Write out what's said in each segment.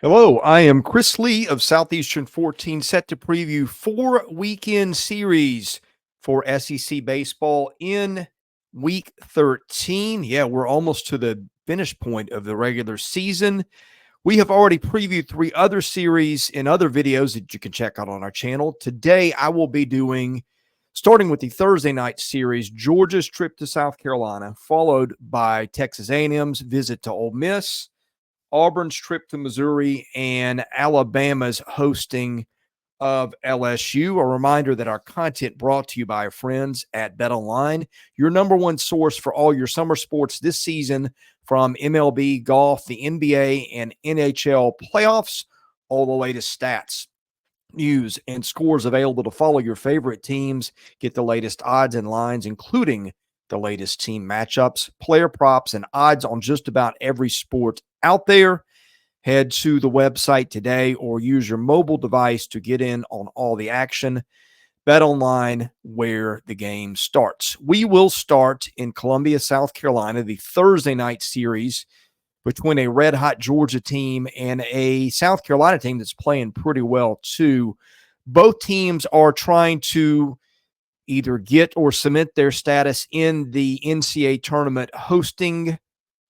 Hello, I am Chris Lee of Southeastern 14, set to preview 4 weekend series for SEC baseball in week 13. Yeah, we're almost to the finish point of the regular season. We have already previewed 3 other series in other videos that you can check out on our channel. Today, I will be starting with the Thursday night series, Georgia's trip to South Carolina, followed by Texas A&M's visit to Ole Miss, Auburn's trip to Missouri, and Alabama's hosting of LSU. A reminder that our content brought to you by our friends at BetOnline, your number one source for all your summer sports this season, from MLB, golf, the NBA, and NHL playoffs, all the latest stats, news, and scores available to follow your favorite teams. Get the latest odds and lines, including the latest team matchups, player props, and odds on just about every sport out there. Head to the website today or use your mobile device to get in on all the action. Bet online, where the game starts. We will start in Columbia, South Carolina, the Thursday night series between a red-hot Georgia team and a South Carolina team that's playing pretty well, too. Both teams are trying to either get or cement their status in the NCAA tournament hosting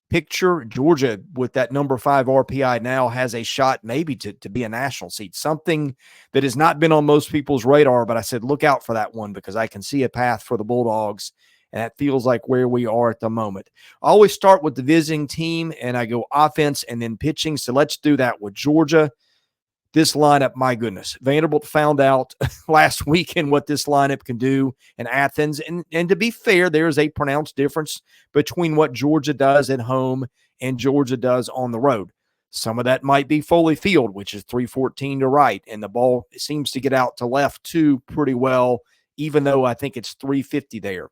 picture. Georgia, with that number 5 RPI now, has a shot maybe to be a national seed, something that has not been on most people's radar, but I said look out for that one because I can see a path for the Bulldogs, and that feels like where we are at the moment. I always start with the visiting team, and I go offense and then pitching, so let's do that with Georgia. This lineup, my goodness, Vanderbilt found out last weekend what this lineup can do in Athens. And to be fair, there is a pronounced difference between what Georgia does at home and Georgia does on the road. Some of that might be Foley Field, which is 314 to right, and the ball seems to get out to left too pretty well, even though I think it's 350 there.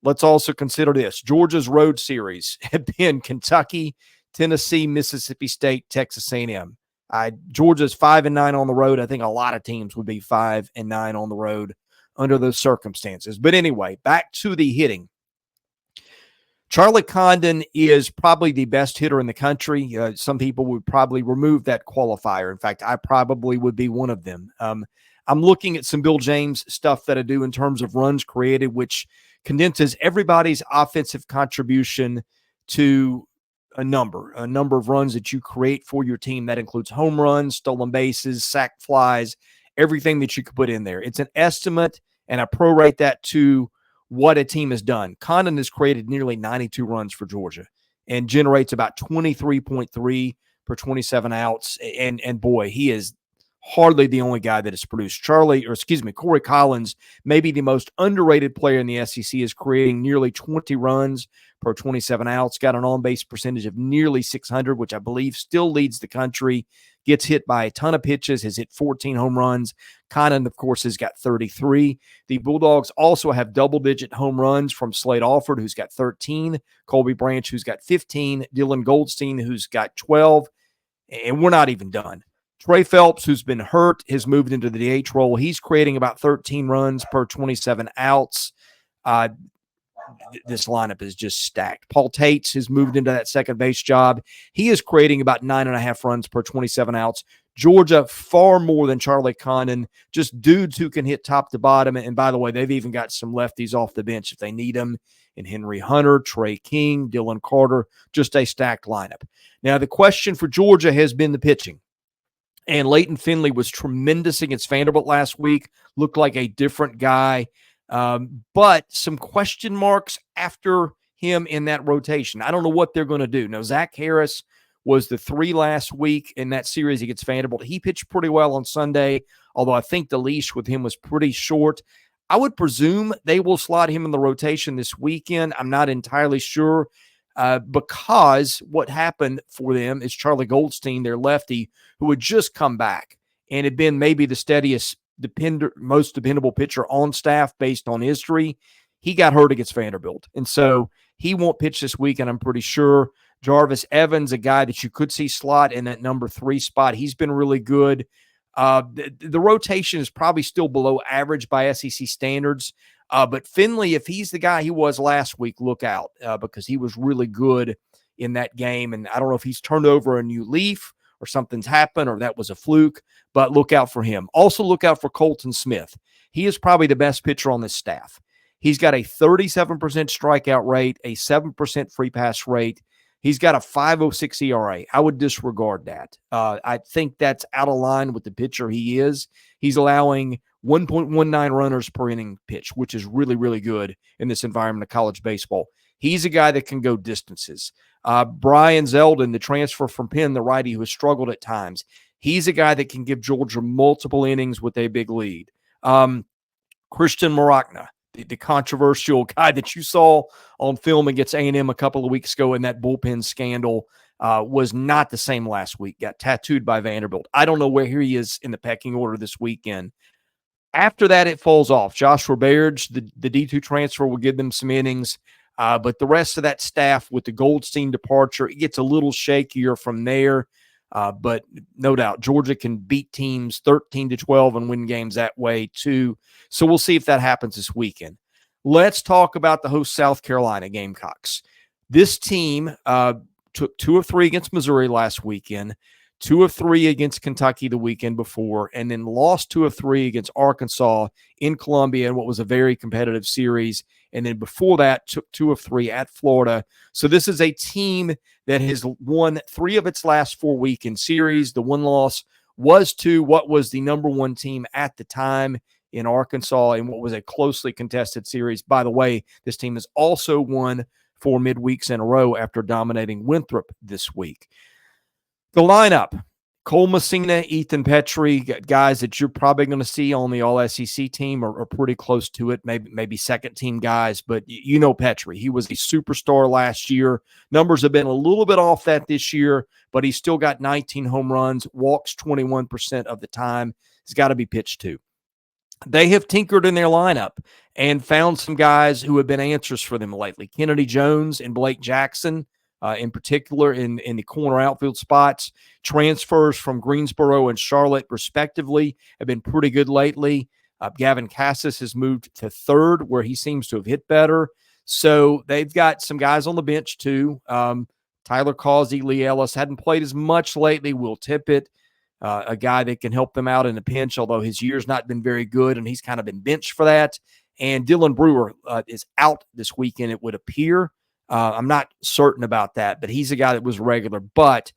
Let's also consider this. Georgia's road series have been Kentucky, Tennessee, Mississippi State, Texas A&M. Georgia's 5-9 on the road. I think a lot of teams would be 5-9 on the road under those circumstances. But anyway, back to the hitting. Charlie Condon is probably the best hitter in the country. Some people would probably remove that qualifier. In fact, I probably would be one of them. I'm looking at some Bill James stuff that I do in terms of runs created, which condenses everybody's offensive contribution to a number of runs that you create for your team. That includes home runs, stolen bases, sack flies, everything that you could put in there. It's an estimate, and I prorate that to what a team has done. Condon has created nearly 92 runs for Georgia and generates about 23.3 per 27 outs. And boy, he is hardly the only guy that has produced. Corey Collins, maybe the most underrated player in the SEC, is creating nearly 20 runs per 27 outs, got an on-base percentage of nearly 600, which I believe still leads the country, gets hit by a ton of pitches, has hit 14 home runs. Condon, of course, has got 33. The Bulldogs also have double-digit home runs from Slade Alford, who's got 13, Colby Branch, who's got 15, Dylan Goldstein, who's got 12, and we're not even done. Trey Phelps, who's been hurt, has moved into the DH role. He's creating about 13 runs per 27 outs. This lineup is just stacked. Paul Tates has moved into that second base job. He is creating about 9.5 runs per 27 outs. Georgia, far more than Charlie Condon, just dudes who can hit top to bottom. And by the way, they've even got some lefties off the bench if they need them, in Henry Hunter, Trey King, Dylan Carter, just a stacked lineup. Now, the question for Georgia has been the pitching. And Leighton Finley was tremendous against Vanderbilt last week, looked like a different guy. But some question marks after him in that rotation. I don't know what they're going to do. Now, Zach Harris was the 3 last week in that series against Vanderbilt. He pitched pretty well on Sunday, although I think the leash with him was pretty short. I would presume they will slot him in the rotation this weekend. I'm not entirely sure because what happened for them is Charlie Goldstein, their lefty, who had just come back and had been maybe the steadiest, most dependable pitcher on staff based on history. He got hurt against Vanderbilt, and so he won't pitch this week, and I'm pretty sure. Jarvis Evans, a guy that you could see slot in that number 3 spot. He's been really good. The rotation is probably still below average by SEC standards, but Finley, if he's the guy he was last week, look out because he was really good in that game, and I don't know if he's turned over a new leaf or something's happened or that was a fluke, but look out for him. Also look out for Colton Smith. He is probably the best pitcher on this staff. He's got a 37% strikeout rate, a 7% free pass rate. He's got a 5.06 ERA. I would disregard that. I think that's out of line with the pitcher he is. He's allowing 1.19 runners per inning pitch, which is really, really good in this environment of college baseball. He's a guy that can go distances. Brian Zeldin, the transfer from Penn, the righty who has struggled at times, he's a guy that can give Georgia multiple innings with a big lead. Christian Maracna, the controversial guy that you saw on film against A&M a couple of weeks ago in that bullpen scandal, was not the same last week. Got tattooed by Vanderbilt. I don't know where he is in the pecking order this weekend. After that, it falls off. Joshua Bairdge, the D2 transfer, will give them some innings. But the rest of that staff with the Goldstein departure, it gets a little shakier from there. But no doubt, Georgia can beat teams 13-12 and win games that way too. So we'll see if that happens this weekend. Let's talk about the host South Carolina Gamecocks. This team took 2 of 3 against Missouri last weekend, 2 of 3 against Kentucky the weekend before, and then lost 2 of 3 against Arkansas in Columbia in what was a very competitive series. And then before that, took 2 of 3 at Florida. So this is a team that has won 3 of its last 4 weekend series. The one loss was to what was the number 1 team at the time in Arkansas in what was a closely contested series. By the way, this team has also won 4 midweeks in a row after dominating Winthrop this week. The lineup, Cole Messina, Ethan Petrie, guys that you're probably going to see on the All-SEC team or pretty close to it, maybe second-team guys. But you know Petrie. He was a superstar last year. Numbers have been a little bit off that this year, but he's still got 19 home runs, walks 21% of the time. He's got to be pitched to. They have tinkered in their lineup and found some guys who have been answers for them lately. Kennedy Jones and Blake Jackson, in particular in the corner outfield spots. Transfers from Greensboro and Charlotte, respectively, have been pretty good lately. Gavin Cassis has moved to third, where he seems to have hit better. So they've got some guys on the bench, too. Tyler Causey, Lee Ellis hadn't played as much lately. Will Tippett, a guy that can help them out in a pinch, although his year's not been very good, and he's kind of been benched for that. And Dylan Brewer is out this weekend, it would appear. I'm not certain about that, but he's a guy that was regular. But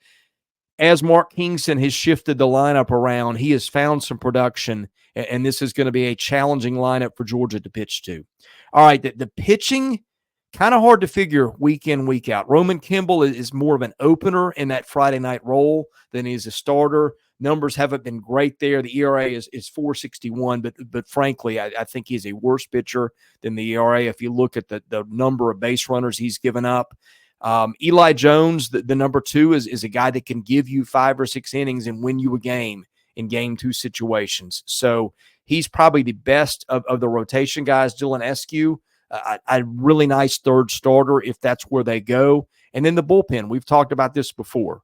as Mark Kingston has shifted the lineup around, he has found some production, and this is going to be a challenging lineup for Georgia to pitch to. All right, the pitching, kind of hard to figure week in, week out. Roman Kimball is more of an opener in that Friday night role than he is a starter. Numbers haven't been great there. The ERA is 4.61, but frankly, I think he's a worse pitcher than the ERA if you look at the number of base runners he's given up. Eli Jones, the number 2, is a guy that can give you 5 or 6 innings and win you a game in game 2 situations. So he's probably the best of the rotation guys. Dylan Eskew, a really nice third starter if that's where they go. And then the bullpen, we've talked about this before.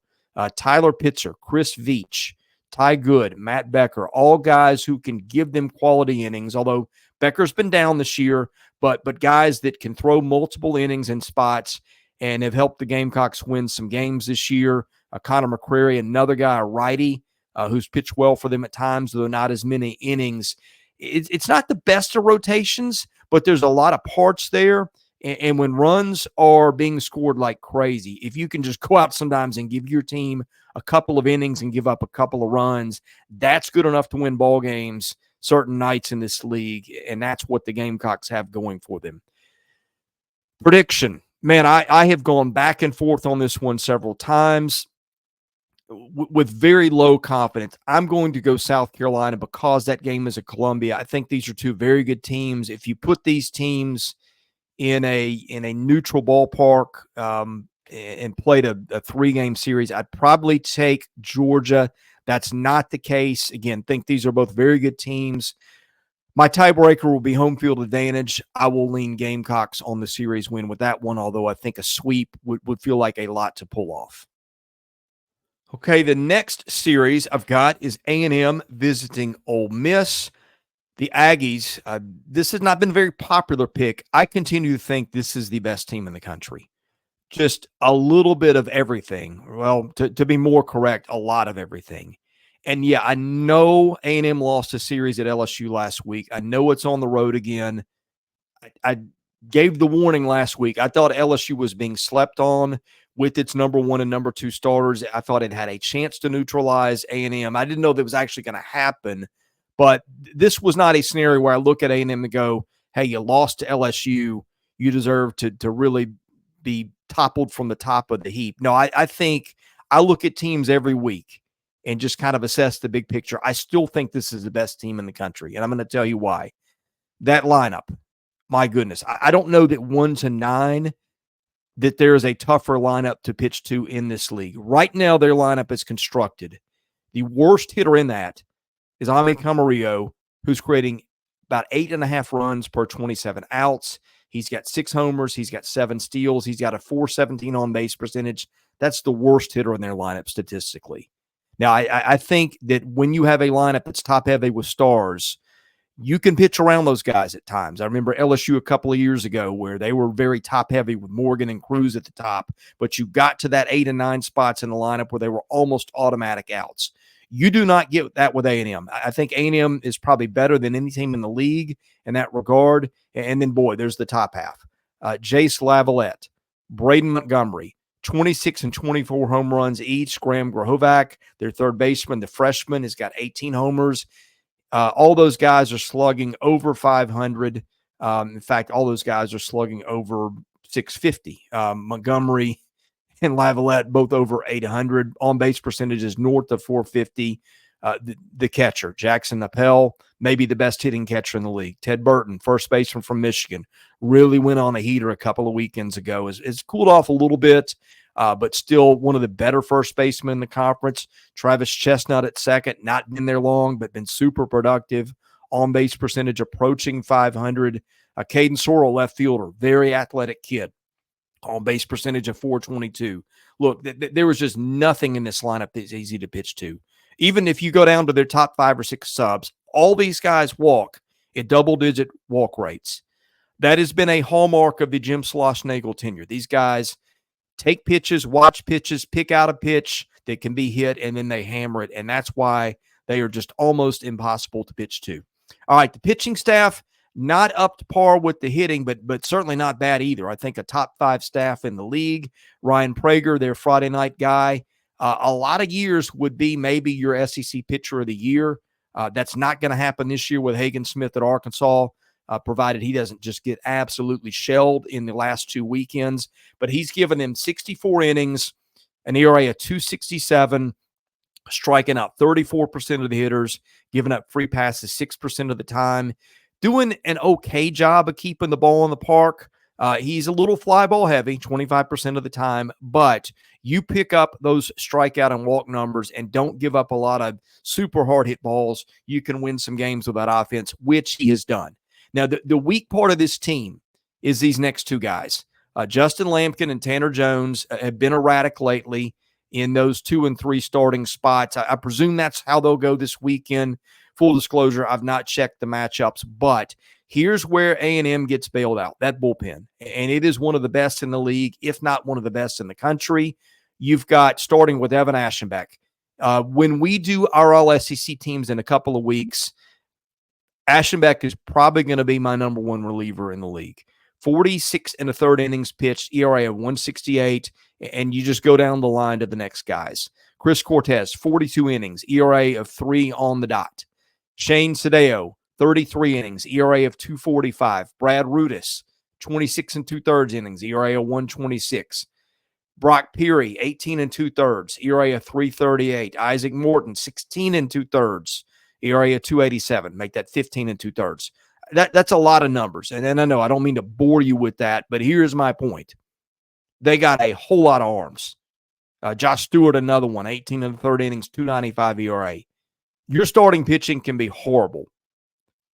Tyler Pitzer, Chris Veach, Ty Good, Matt Becker, all guys who can give them quality innings, although Becker's been down this year, but guys that can throw multiple innings in spots and have helped the Gamecocks win some games this year. Connor McCrary, another guy, a righty, who's pitched well for them at times, though not as many innings. It's not the best of rotations, but there's a lot of parts there. And when runs are being scored like crazy, if you can just go out sometimes and give your team a couple of innings and give up a couple of runs, that's good enough to win ball games certain nights in this league, and that's what the Gamecocks have going for them. Prediction. Man, I have gone back and forth on this one several times with very low confidence. I'm going to go South Carolina because that game is at Columbia. I think these are 2 very good teams. If you put these teams in a neutral ballpark and played a 3-game series, I'd probably take Georgia. That's not the case. Again, think these are both very good teams. My tiebreaker will be home field advantage. I will lean Gamecocks on the series win with that one, although I think a sweep would feel like a lot to pull off. Okay, the next series I've got is A&M visiting Ole Miss. The Aggies, this has not been a very popular pick. I continue to think this is the best team in the country. just a little bit of everything. Well, to be more correct, a lot of everything. And yeah, I know A&M lost a series at LSU last week. I know it's on the road again. I gave the warning last week. I thought LSU was being slept on with its number 1 and number 2 starters. I thought it had a chance to neutralize A&M. I didn't know that was actually going to happen, but this was not a scenario where I look at A&M and go, hey, you lost to LSU. You deserve to really be toppled from the top of the heap. No, I think I look at teams every week and just kind of assess the big picture. I still think this is the best team in the country, and I'm going to tell you why. That lineup, my goodness, I don't know that 1 to 9 that there is a tougher lineup to pitch to in this league. Right now, their lineup is constructed. The worst hitter in that is Ame Camarillo, who's creating about 8.5 runs per 27 outs. He's got 6 homers. He's got 7 steals. He's got a .417 on-base percentage. That's the worst hitter in their lineup statistically. Now, I think that when you have a lineup that's top-heavy with stars, you can pitch around those guys at times. I remember LSU a couple of years ago where they were very top-heavy with Morgan and Cruz at the top, but you got to that 8 and 9 spots in the lineup where they were almost automatic outs. You do not get that with A&M. I think A&M is probably better than any team in the league in that regard. And then, boy, there's the top half. Jace Lavalette, Braden Montgomery, 26 and 24 home runs each. Graham Grohovac, their third baseman, the freshman, has got 18 homers. All those guys are slugging over 500. In fact, all those guys are slugging over 650. Montgomery and Lavalette both over 800. On-base percentages north of 450. The catcher, Jackson Appel, maybe the best hitting catcher in the league. Ted Burton, first baseman from Michigan, really went on a heater a couple of weekends ago. It's cooled off a little bit, but still one of the better first basemen in the conference. Travis Chestnut at second, not been there long, but been super productive. On-base percentage approaching 500. Caden Sorrell, left fielder, very athletic kid. On-base percentage of 422. Look, there was just nothing in this lineup that's easy to pitch to. Even if you go down to their top 5 or 6 subs, all these guys walk at double-digit walk rates. That has been a hallmark of the Jim Schlossnagle tenure. These guys take pitches, watch pitches, pick out a pitch that can be hit, and then they hammer it, and that's why they are just almost impossible to pitch to. All right, the pitching staff, not up to par with the hitting, but certainly not bad either. I think a top 5 staff in the league. Ryan Prager, their Friday night guy, a lot of years would be maybe your SEC pitcher of the year. That's not going to happen this year with Hagen Smith at Arkansas, provided he doesn't just get absolutely shelled in the last 2 weekends. But he's given them 64 innings, an ERA of 2.67, striking out 34% of the hitters, giving up free passes 6% of the time, doing an okay job of keeping the ball in the park. He's a little fly ball heavy, 25% of the time, but you pick up those strikeout and walk numbers and don't give up a lot of super hard hit balls, you can win some games with that offense, which he has done. Now, the weak part of this team is these next 2 guys. Justin Lampkin and Tanner Jones have been erratic lately in those 2 and 3 starting spots. I presume that's how they'll go this weekend. Full disclosure, I've not checked the matchups, but here's where A&M gets bailed out, that bullpen. And it is one of the best in the league, if not one of the best in the country. You've got, starting with Evan Aschenbeck. When we do our All-SEC teams in a couple of weeks, Aschenbeck is probably going to be my number 1 reliever in the league. 46 and a third innings pitched, ERA of 168, and you just go down the line to the next guys. Chris Cortez, 42 innings, ERA of 3 on the dot. Shane Sadeo, 33 innings, ERA of 2.45. Brad Rudis, 26 and 2/3 innings, ERA of 1.26. Brock Peary, 18 and 2/3, ERA of 3.38. Isaac Morton, 16 and 2/3, ERA of 2.87. Make that 15 and 2/3. That's a lot of numbers. And I know I don't mean to bore you with that, but here's my point. They got a whole lot of arms. Josh Stewart, another one, 18 and 1/3 innings, 2.95 ERA. Your starting pitching can be horrible.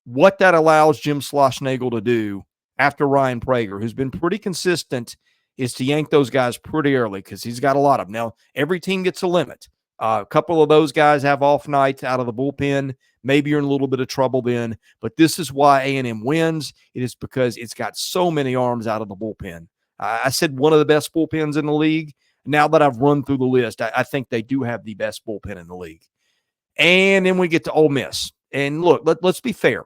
What that allows Jim Schlossnagle to do after Ryan Prager, who's been pretty consistent, is to yank those guys pretty early because he's got a lot of them. Now, every team gets a limit. A couple of those guys have off nights out of the bullpen. Maybe you're in a little bit of trouble then, but this is why A&M wins. It is because it's got so many arms out of the bullpen. I said one of the best bullpens in the league. Now that I've run through the list, I think they do have the best bullpen in the league. And then we get to Ole Miss. And look, let's be fair.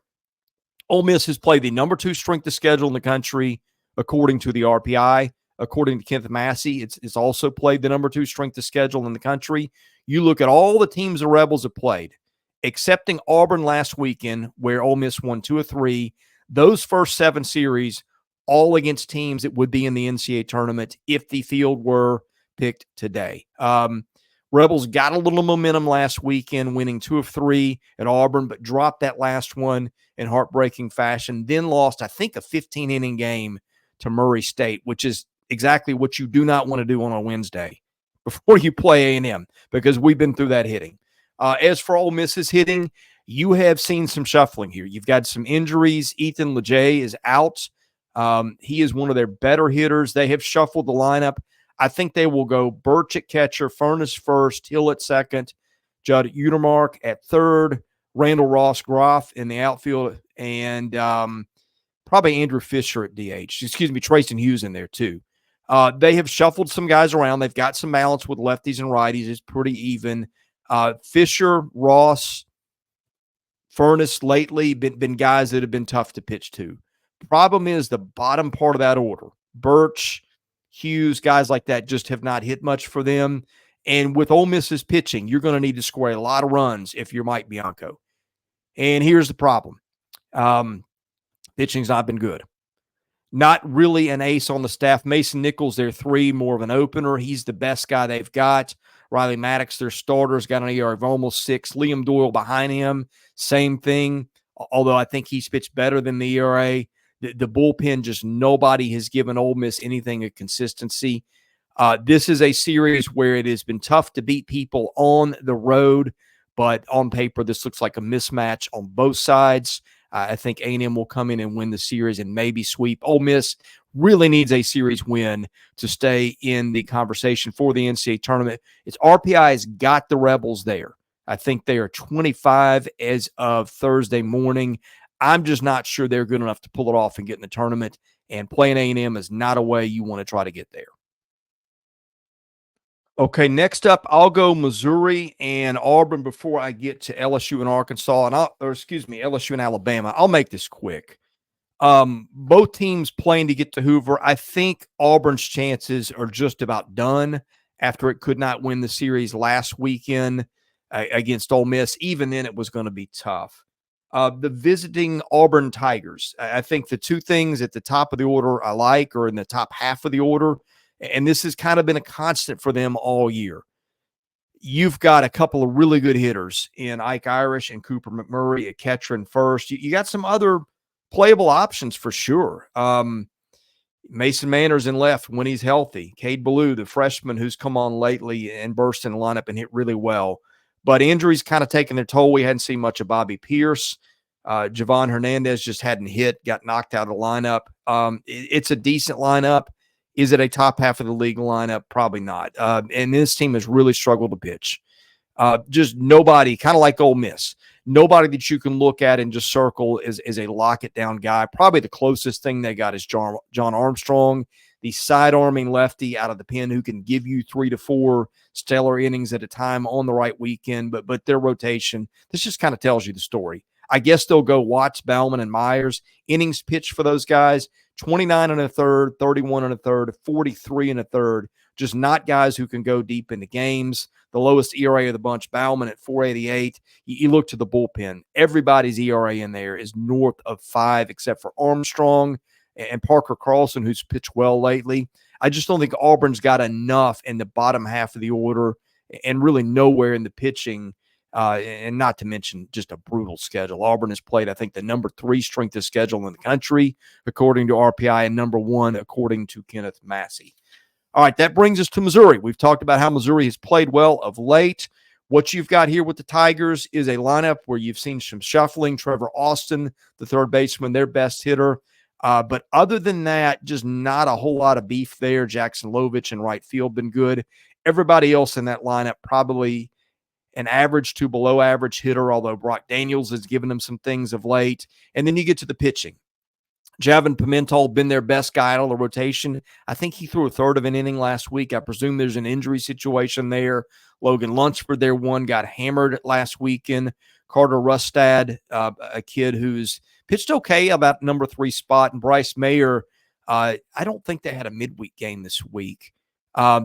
Ole Miss has played the number 2 strength of schedule in the country, according to the RPI. According to Kenneth Massey, it's also played the number 2 strength of schedule in the country. You look at all the teams the Rebels have played, excepting Auburn last weekend, where Ole Miss won 2 of 3. Those first 7 series, all against teams that would be in the NCAA tournament if the field were picked today. Rebels got a little momentum last weekend, winning 2 of 3 at Auburn, but dropped that last one in heartbreaking fashion, then lost, I think, a 15-inning game to Murray State, which is exactly what you do not want to do on a Wednesday before you play A&M, because we've been through that hitting. As for Ole Miss's hitting, you have seen some shuffling here. You've got some injuries. Ethan Lejay is out. He is one of their better hitters. They have shuffled the lineup. I think they will go Birch at catcher, Furness first, Hill at second, Judd Utermark at third, Randall Ross Groff in the outfield, and probably Andrew Fisher at DH. Excuse me, Trayson Hughes in there too. They have shuffled some guys around. They've got some balance with lefties and righties. It's pretty even. Fisher, Ross, Furness lately been guys that have been tough to pitch to. Problem is the bottom part of that order. Birch, Hughes, guys like that just have not hit much for them. And with Ole Miss's pitching, you're going to need to score a lot of runs if you're Mike Bianco. And here's the problem. Pitching's not been good. Not really an ace on the staff. Mason Nichols, their 3, more of an opener. He's the best guy they've got. Riley Maddox, their starters, got an ERA of almost 6. Liam Doyle behind him, same thing. Although I think he's pitched better than the ERA. The bullpen, just nobody has given Ole Miss anything of consistency. This is a series where it has been tough to beat people on the road, but on paper, this looks like a mismatch on both sides. I think A&M will come in and win the series and maybe sweep. Ole Miss really needs a series win to stay in the conversation for the NCAA tournament. Its RPI has got the Rebels there. I think they are 25 as of Thursday morning. I'm just not sure they're good enough to pull it off and get in the tournament, and playing A&M is not a way you want to try to get there. Okay, next up, I'll go Missouri and Auburn before I get to LSU and Arkansas, and LSU and Alabama. I'll make this quick. Both teams playing to get to Hoover. I think Auburn's chances are just about done after it could not win the series last weekend against Ole Miss. Even then, it was going to be tough. The visiting Auburn Tigers. I think the 2 things at the top of the order I like, or in the top half of the order, and this has kind of been a constant for them all year. You've got a couple of really good hitters in Ike Irish and Cooper McMurray at catcher and first. You got some other playable options for sure. Mason Manners in left when he's healthy. Cade Ballou, the freshman who's come on lately and burst in the lineup and hit really well. But injuries kind of taking their toll. We hadn't seen much of Bobby Pierce. Javon Hernandez just hadn't hit, got knocked out of the lineup. It's a decent lineup. Is it a top half of the league lineup? Probably not. And this team has really struggled to pitch. Just nobody, kind of like Ole Miss, nobody that you can look at and just circle is a lock-it-down guy. Probably the closest thing they got is John Armstrong, the side-arming lefty out of the pen who can give you 3 to 4 stellar innings at a time on the right weekend. But their rotation, this just kind of tells you the story. I guess they'll go Watts, Bauman, and Myers. Innings pitched for those guys, 29 and a third, 31 and a third, 43 and a third. Just not guys who can go deep into games. The lowest ERA of the bunch, Bauman at 4.88. You look to the bullpen. Everybody's ERA in there is north of 5 except for Armstrong and Parker Carlson, who's pitched well lately. I just don't think Auburn's got enough in the bottom half of the order and really nowhere in the pitching. And not to mention just a brutal schedule. Auburn has played, I think, the number 3 strength of schedule in the country, according to RPI, and number 1, according to Kenneth Massey. All right, that brings us to Missouri. We've talked about how Missouri has played well of late. What you've got here with the Tigers is a lineup where you've seen some shuffling. Trevor Austin, the third baseman, their best hitter. But other than that, just not a whole lot of beef there. Jackson Lovich in right field been good. Everybody else in that lineup probably an average to below average hitter, although Brock Daniels has given them some things of late. And then you get to the pitching. Javin Pimentel, been their best guy out of the rotation. I think he threw a third of an inning last week. I presume there's an injury situation there. Logan Lunsford, their one, got hammered last weekend. Carter Rustad, a kid who's pitched okay about number 3 spot. And Bryce Mayer, I don't think they had a midweek game this week.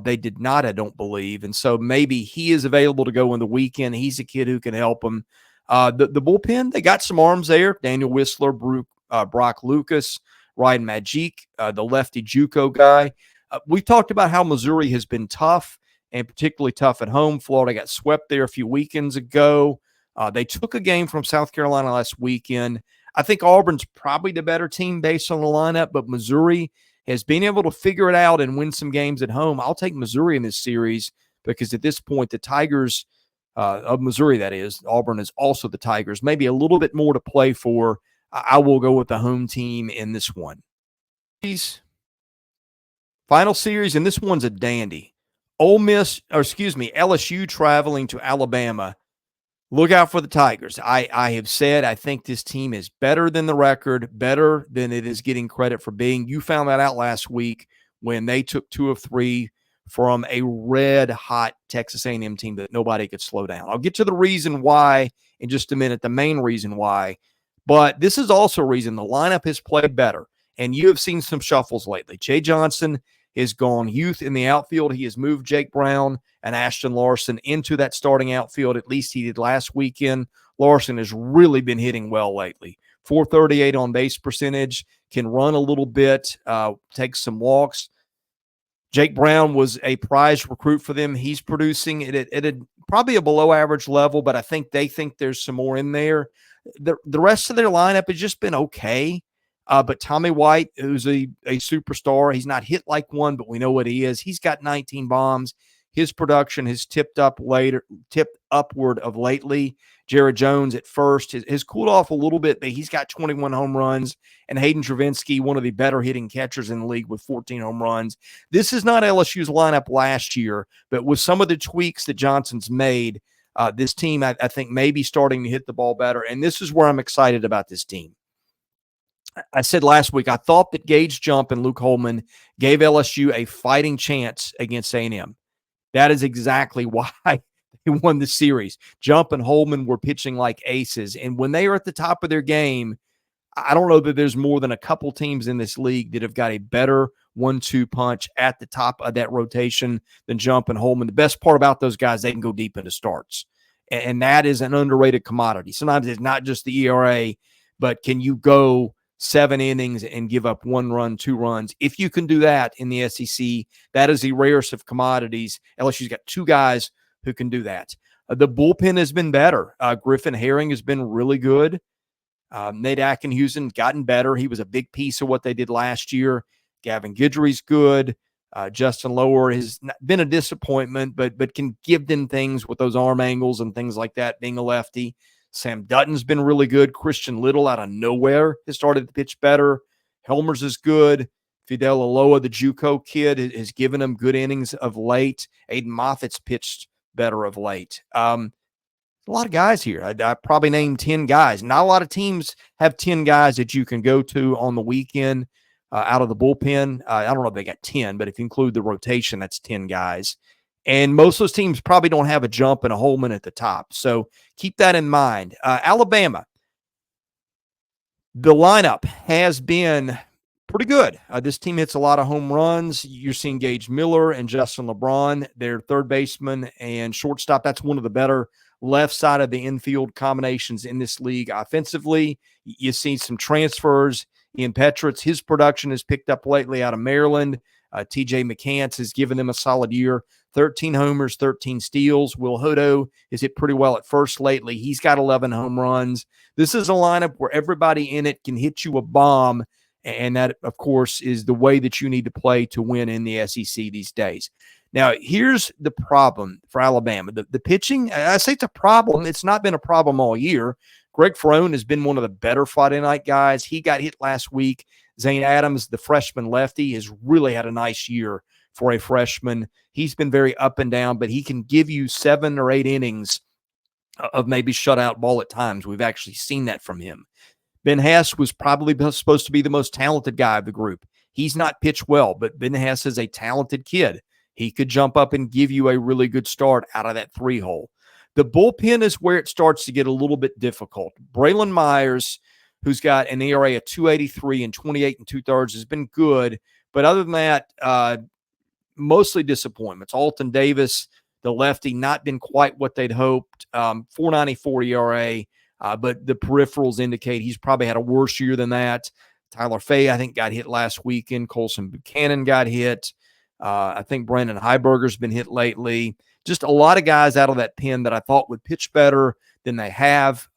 They did not, I don't believe. And so maybe he is available to go in the weekend. He's a kid who can help them. The bullpen, they got some arms there. Daniel Whistler, Brock Lucas, Ryan Magic, the lefty JUCO guy. We've talked about how Missouri has been tough, and particularly tough at home. Florida got swept there a few weekends ago. They took a game from South Carolina last weekend. I think Auburn's probably the better team based on the lineup, but Missouri has been able to figure it out and win some games at home. I'll take Missouri in this series because at this point, the Tigers of Missouri, that is, Auburn is also the Tigers, maybe a little bit more to play for. I will go with the home team in this one. Final series, and this one's a dandy. LSU traveling to Alabama. Look out for the Tigers. I have said I think this team is better than the record, better than it is getting credit for being. You found that out last week when they took 2 of 3 from a red-hot Texas A&M team that nobody could slow down. I'll get to the reason why in just a minute, the main reason why. But this is also a reason the lineup has played better, and you have seen some shuffles lately. Jay Johnson has gone youth in the outfield. He has moved Jake Brown and Ashton Larson into that starting outfield. At least he did last weekend. Larson has really been hitting well lately. 438 on base percentage, can run a little bit, take some walks. Jake Brown was a prize recruit for them. He's producing at probably a below average level, but I think they think there's some more in there. The rest of their lineup has just been okay. But Tommy White, who's a superstar, he's not hit like one, but we know what he is. He's got 19 bombs. His production has tipped upward of lately. Jared Jones at first has cooled off a little bit, but he's got 21 home runs. And Hayden Travinski, one of the better hitting catchers in the league with 14 home runs. This is not LSU's lineup last year, but with some of the tweaks that Johnson's made, this team, I think, may be starting to hit the ball better. And this is where I'm excited about this team. I said last week, I thought that Gage Jump and Luke Holman gave LSU a fighting chance against A&M. That is exactly why they won the series. Jump and Holman were pitching like aces. And when they are at the top of their game, I don't know that there's more than a couple teams in this league that have got a better 1-2 punch at the top of that rotation than Jump and Holman. The best part about those guys, they can go deep into starts. And that is an underrated commodity. Sometimes it's not just the ERA, but can you go 7 innings and give up 1 run, 2 runs? If you can do that in the SEC, that is the rarest of commodities. LSU's got 2 guys who can do that. The bullpen has been better. Griffin Herring has been really good. Nate Atkinson gotten better. He was a big piece of what they did last year. Gavin Guidry's good. Justin Lower has been a disappointment, but can give them things with those arm angles and things like that, being a lefty. Sam Dutton's been really good. Christian Little out of nowhere has started to pitch better. Helmers is good. Fidel Aloa, the JUCO kid, has given him good innings of late. Aiden Moffitt's pitched better of late. A lot of guys here. I probably named 10 guys. Not a lot of teams have 10 guys that you can go to on the weekend out of the bullpen. I don't know if they got 10, but if you include the rotation, that's 10 guys. And most of those teams probably don't have a Jump and a Holman at the top. So keep that in mind. Alabama, the lineup has been pretty good. This team hits a lot of home runs. You're seeing Gage Miller and Justin LeBron, their third baseman and shortstop. That's one of the better left side of the infield combinations in this league offensively. You see some transfers. Ian Petritz, his production has picked up lately out of Maryland. TJ McCants has given them a solid year. 13 homers, 13 steals. Will Hodo has hit pretty well at first lately. He's got 11 home runs. This is a lineup where everybody in it can hit you a bomb, and that, of course, is the way that you need to play to win in the SEC these days. Now, here's the problem for Alabama. The pitching, I say it's a problem. It's not been a problem all year. Greg Ferrone has been one of the better Friday night guys. He got hit last week. Zane Adams, the freshman lefty, has really had a nice year for a freshman. He's been very up and down, but he can give you 7 or 8 innings of maybe shutout ball at times. We've actually seen that from him. Ben Hess was probably supposed to be the most talented guy of the group. He's not pitched well, but Ben Hess is a talented kid. He could jump up and give you a really good start out of that 3-hole. The bullpen is where it starts to get a little bit difficult. Braylon Myers, who's got an ERA of 2.83 and 28 2/3, has been good. But other than that, mostly disappointments. Alton Davis, the lefty, not been quite what they'd hoped. 4.94 ERA, but the peripherals indicate he's probably had a worse year than that. Tyler Fay, I think, got hit last weekend. Colson Buchanan got hit. I think Brandon Heiberger's been hit lately. Just a lot of guys out of that pen that I thought would pitch better than they have.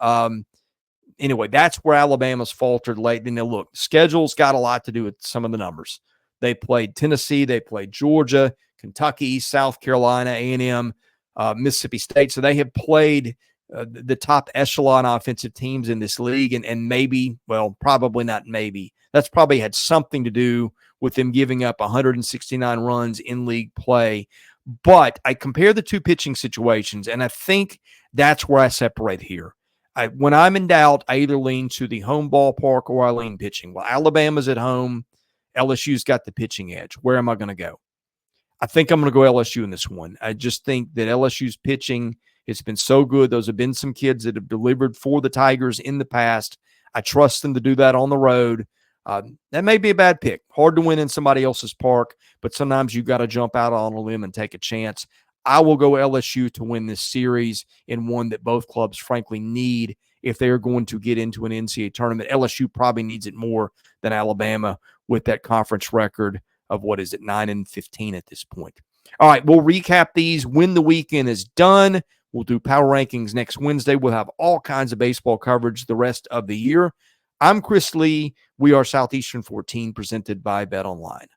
Anyway, that's where Alabama's faltered lately. Now, look, schedule's got a lot to do with some of the numbers. They played Tennessee, they played Georgia, Kentucky, South Carolina, A&M, Mississippi State. So they have played the top echelon offensive teams in this league, and maybe, well, probably not maybe. That's probably had something to do with them giving up 169 runs in league play. But I compare the two pitching situations, and I think that's where I separate here. When I'm in doubt, I either lean to the home ballpark or I lean pitching. Well, Alabama's at home. LSU's got the pitching edge. Where am I going to go? I think I'm going to go LSU in this one. I just think that LSU's pitching has been so good. Those have been some kids that have delivered for the Tigers in the past. I trust them to do that on the road. That may be a bad pick. Hard to win in somebody else's park, but sometimes you've got to jump out on a limb and take a chance. I will go LSU to win this series in one that both clubs, frankly, need if they are going to get into an NCAA tournament. LSU probably needs it more than Alabama with that conference record of, 9-15 at this point. All right, we'll recap these when the weekend is done. We'll do power rankings next Wednesday. We'll have all kinds of baseball coverage the rest of the year. I'm Chris Lee. We are Southeastern 14, presented by BetOnline.